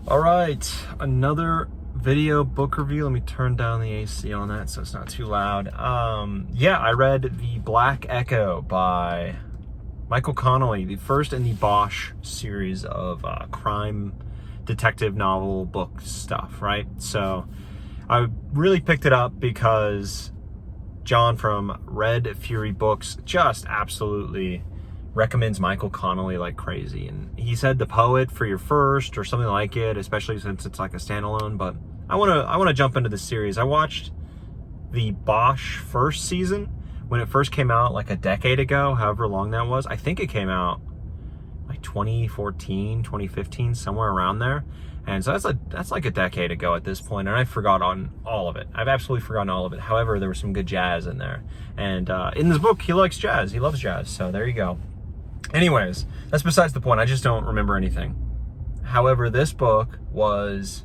All right, another video book review. Let me turn down the AC on that so it's not too loud. Yeah, I read The Black Echo by Michael Connelly, the first in the Bosch series of crime detective novel book stuff, right? So I really picked it up because John from Red Fury Books just absolutely recommends Michael Connelly like crazy, and he said the poet for your first or something like it, especially since it's like a standalone. But I want to jump into the series. I watched the Bosch first season when it first came out like a decade ago, however long that was. I think it came out like 2014, 2015, somewhere around there. And so that's like a decade ago at this point, and I forgot on all of it. I've absolutely forgotten all of it. However, there was some good jazz in there, and in this book, he likes jazz. He loves jazz. So there you go. Anyways, that's besides the point. I just don't remember anything. However, this book was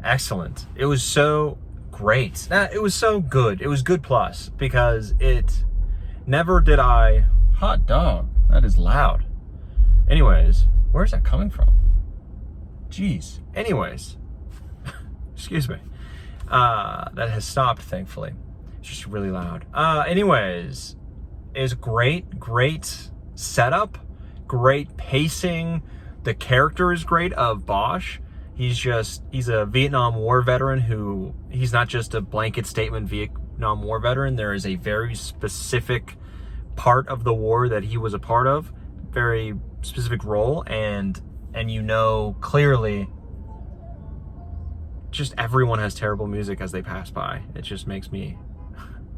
excellent. It was so great. It was so good. It was good plus, because it never did I... Hot dog. That is loud. Anyways, where's that coming from? Jeez. Anyways, excuse me. That has stopped, thankfully. It's just really loud. Anyways, it's great setup, great pacing. The character is great of Bosch. He's a Vietnam War veteran who, he's not just a blanket statement Vietnam War veteran. There is a very specific part of the war that he was a part of, very specific role, and you know clearly just everyone has terrible music as they pass by. It just makes me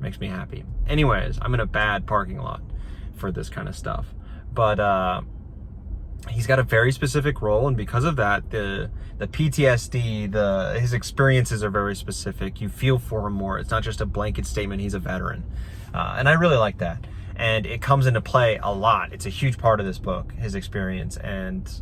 happy. Anyways, I'm in a bad parking lot for this kind of stuff, but he's got a very specific role, and because of that, the PTSD, his experiences are very specific. You feel for him more. It's not just a blanket statement, he's a veteran, and I really like that, and it comes into play a lot. It's a huge part of this book, his experience and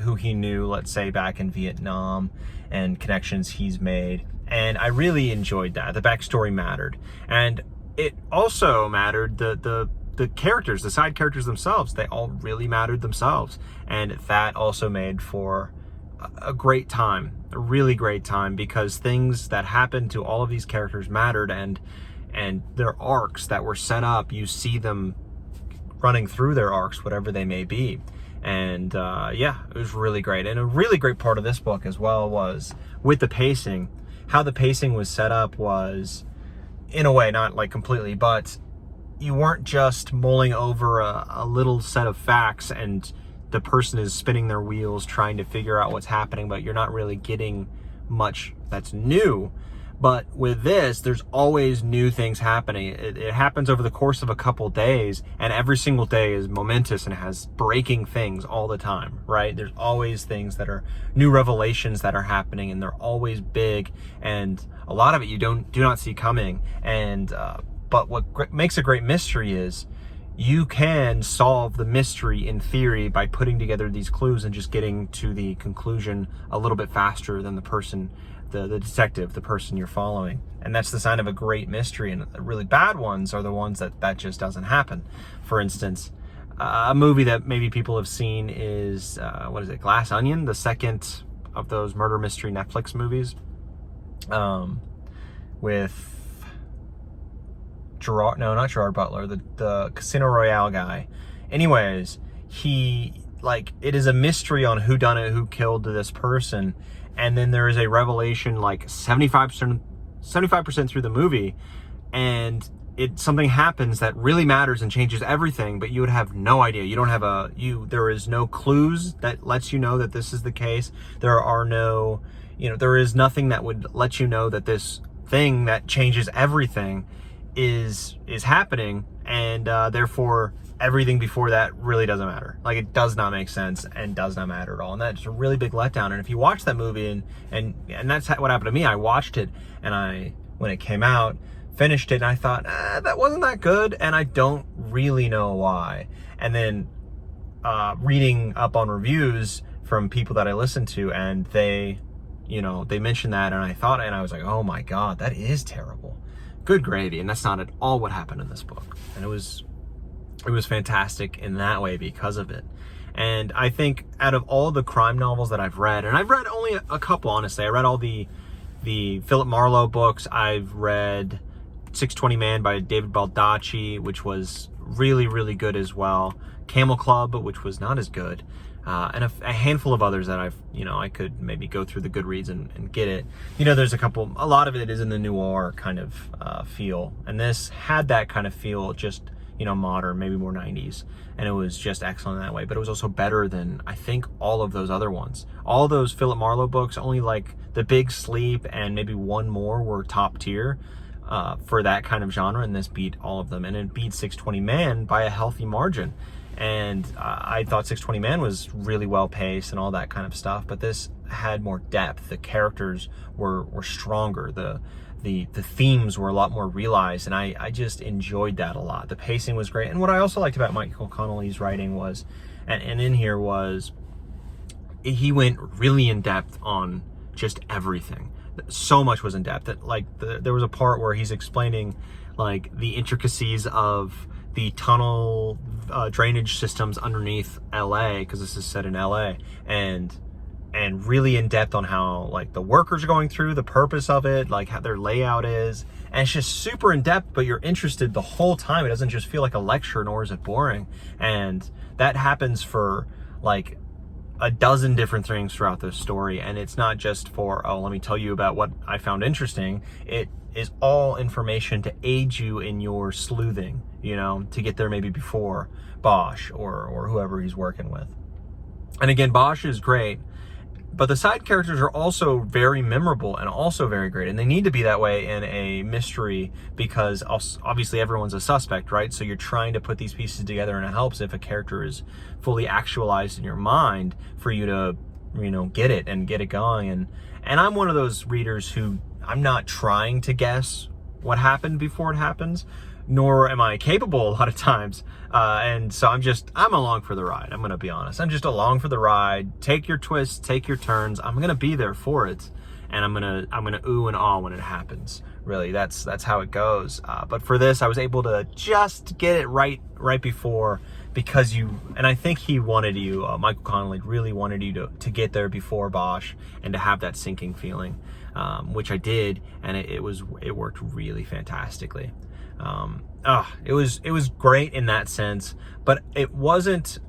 who he knew, let's say, back in Vietnam, and connections he's made. And I really enjoyed that. The backstory mattered, and it also mattered the characters, the side characters themselves. They all really mattered themselves, and that also made for a great time, a really great time, because things that happened to all of these characters mattered, and their arcs that were set up, you see them running through their arcs, whatever they may be. And yeah, it was really great. And a really great part of this book as well was with the pacing. How the pacing was set up was, in a way, not like completely, but you weren't just mulling over a little set of facts and the person is spinning their wheels trying to figure out what's happening, but you're not really getting much that's new. But with this, there's always new things happening. It happens over the course of a couple days, and every single day is momentous and has breaking things all the time, right? There's always things that are new revelations that are happening, and they're always big, and a lot of it you do not see coming. And but what makes a great mystery is you can solve the mystery in theory by putting together these clues and just getting to the conclusion a little bit faster than the person, the detective, the person you're following. And that's the sign of a great mystery. And the really bad ones are the ones that just doesn't happen. For instance, a movie that maybe people have seen is, what is it, Glass Onion, the second of those murder mystery Netflix movies, with not Gerard Butler, the Casino Royale guy. Anyways, it is a mystery on who done it, who killed this person, and then there is a revelation like 75% through the movie, and something happens that really matters and changes everything, but you would have no idea. You don't have there is no clues that lets you know that this is the case. There are no, there is nothing that would let you know that this thing that changes everything is happening, and therefore everything before that really doesn't matter. Like, it does not make sense and does not matter at all, and that's a really big letdown. And if you watch that movie, and that's what happened to me, I watched it, and when it came out, finished it, and I thought, that wasn't that good, and I don't really know why. And then reading up on reviews from people that I listen to, and they mentioned that, and I was like, oh my God, that is terrible. Good gravy. And that's not at all what happened in this book. And it was fantastic in that way because of it. And I think out of all the crime novels that I've read, and I've read only a couple, honestly. I read all the Philip Marlowe books. I've read 620 Man by David Baldacci, which was really, really good as well. Camel Club, which was not as good. And a handful of others that I could maybe go through the Goodreads and get it. There's a lot of it is in the noir kind of feel. And this had that kind of feel, just, modern, maybe more 90s. And it was just excellent in that way. But it was also better than, I think, all of those other ones. All those Philip Marlowe books, only like The Big Sleep and maybe one more were top tier for that kind of genre. And this beat all of them. And it beat 620 Man by a healthy margin. And I thought 620 Man was really well paced and all that kind of stuff, but this had more depth. The characters were stronger. The themes were a lot more realized, and I just enjoyed that a lot. The pacing was great. And what I also liked about Michael Connelly's writing was, and in here was, he went really in depth on just everything. So much was in depth that there was a part where he's explaining like the intricacies of the tunnel drainage systems underneath LA, because this is set in LA, and really in depth on how like the workers are going through, the purpose of it, like how their layout is, and it's just super in depth, but you're interested the whole time. It doesn't just feel like a lecture, nor is it boring. And that happens for like a dozen different things throughout the story, and it's not just for, oh, let me tell you about what I found interesting. It is all information to aid you in your sleuthing, to get there maybe before Bosch or whoever he's working with. And again, Bosch is great, but the side characters are also very memorable and also very great, and they need to be that way in a mystery, because obviously everyone's a suspect, right? So you're trying to put these pieces together, and it helps if a character is fully actualized in your mind for you to, get it and get it going. And I'm one of those readers who, I'm not trying to guess what happened before it happens, nor am I capable a lot of times. And so I'm along for the ride. I'm going to be honest. I'm just along for the ride. Take your twists, take your turns. I'm going to be there for it. And I'm going to ooh and ah when it happens. Really, that's how it goes. But for this, I was able to just get it right before, because and I think he wanted you, Michael Connelly really wanted you to get there before Bosch and to have that sinking feeling, which I did. And it worked really fantastically. It was great in that sense, but it wasn't,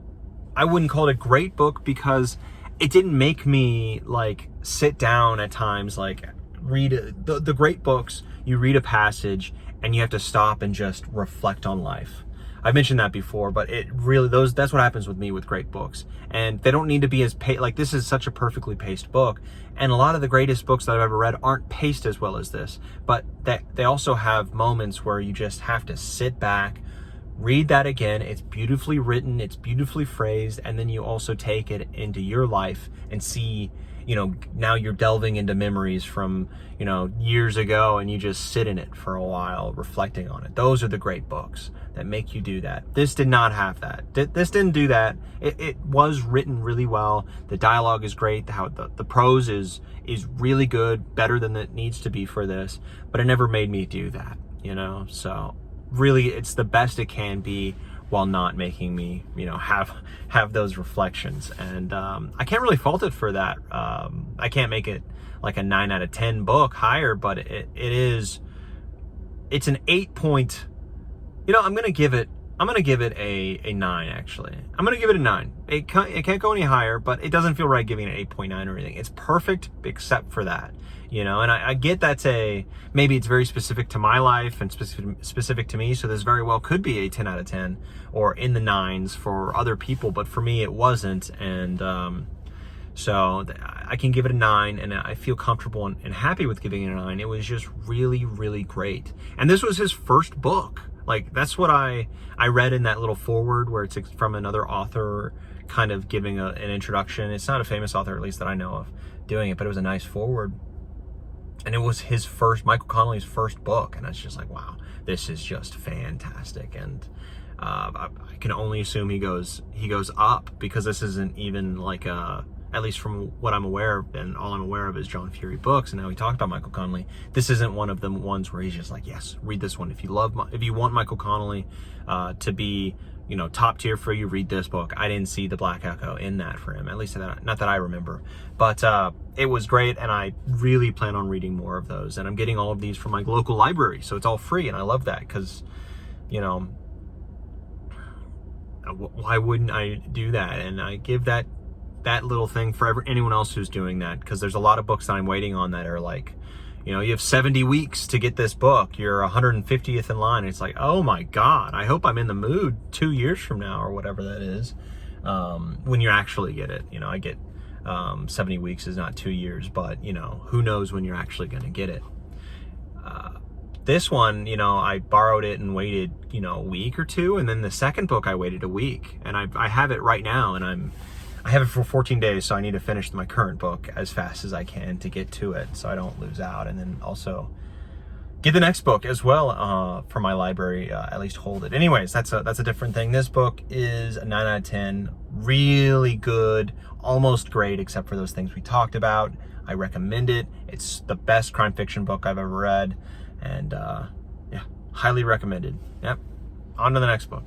I wouldn't call it a great book, because it didn't make me like sit down at times, like read the great books. You read a passage and you have to stop and just reflect on life. I mentioned that before, but it really, that's what happens with me with great books. And they don't need to be as like, this is such a perfectly paced book. And a lot of the greatest books that I've ever read aren't paced as well as this, but they also have moments where you just have to sit back, read that again. It's beautifully written, it's beautifully phrased, and then you also take it into your life and see, now you're delving into memories from, years ago, and you just sit in it for a while, reflecting on it. Those are the great books that make you do that. This did not have that. This didn't do that. It was written really well. The dialogue is great. The prose is really good, better than it needs to be for this, but it never made me do that, So really, it's the best it can be, while not making me, have those reflections. And I can't really fault it for that. I can't make it like a 9 out of 10 book higher, but it's an 8 point. I'm gonna give it a 9, actually. I'm gonna give it a 9. It can't go any higher, but it doesn't feel right giving it an 8.9 or anything. It's perfect except for that. And I get that's maybe it's very specific to my life and specific to me, so this very well could be a 10 out of 10 or in the 9s for other people, but for me it wasn't. And so I can give it a 9, and I feel comfortable and happy with giving it a 9. It was just really, really great. And this was his first book. Like, that's what I read in that little foreword, where it's from another author kind of giving an introduction. It's not a famous author, at least that I know of, doing it, but it was a nice foreword. And it was Michael Connelly's first book. And it's just like, wow, this is just fantastic. And I can only assume he goes up, because this isn't even like at least from what I'm aware of, and all I'm aware of is John Fury books, and now we talked about Michael Connelly. This isn't one of the ones where he's just like, yes, read this one. If you want Michael Connelly to be you know, top tier for you, read this book. I didn't see The Black Echo in that for him, at least not that I remember. But it was great, and I really plan on reading more of those. And I'm getting all of these from my local library, so it's all free, and I love that because, you know, why wouldn't I do that? And I give that little thing for anyone else who's doing that, because there's a lot of books that I'm waiting on that are like, you know, you have 70 weeks to get this book. You're 150th in line. It's like, oh my God, I hope I'm in the mood 2 years from now or whatever that is, when you actually get it. You know, I get 70 weeks is not 2 years, but, you know, who knows when you're actually going to get it. This one, you know, I borrowed it and waited, you know, a week or two. And then the second book, I waited a week. And I have it right now, and I have it for 14 days, so I need to finish my current book as fast as I can to get to it so I don't lose out. And then also get the next book as well from my library, at least hold it. Anyways, that's a different thing. This book is a 9 out of 10, really good, almost great, except for those things we talked about. I recommend it. It's the best crime fiction book I've ever read, and yeah, highly recommended. Yep, on to the next book.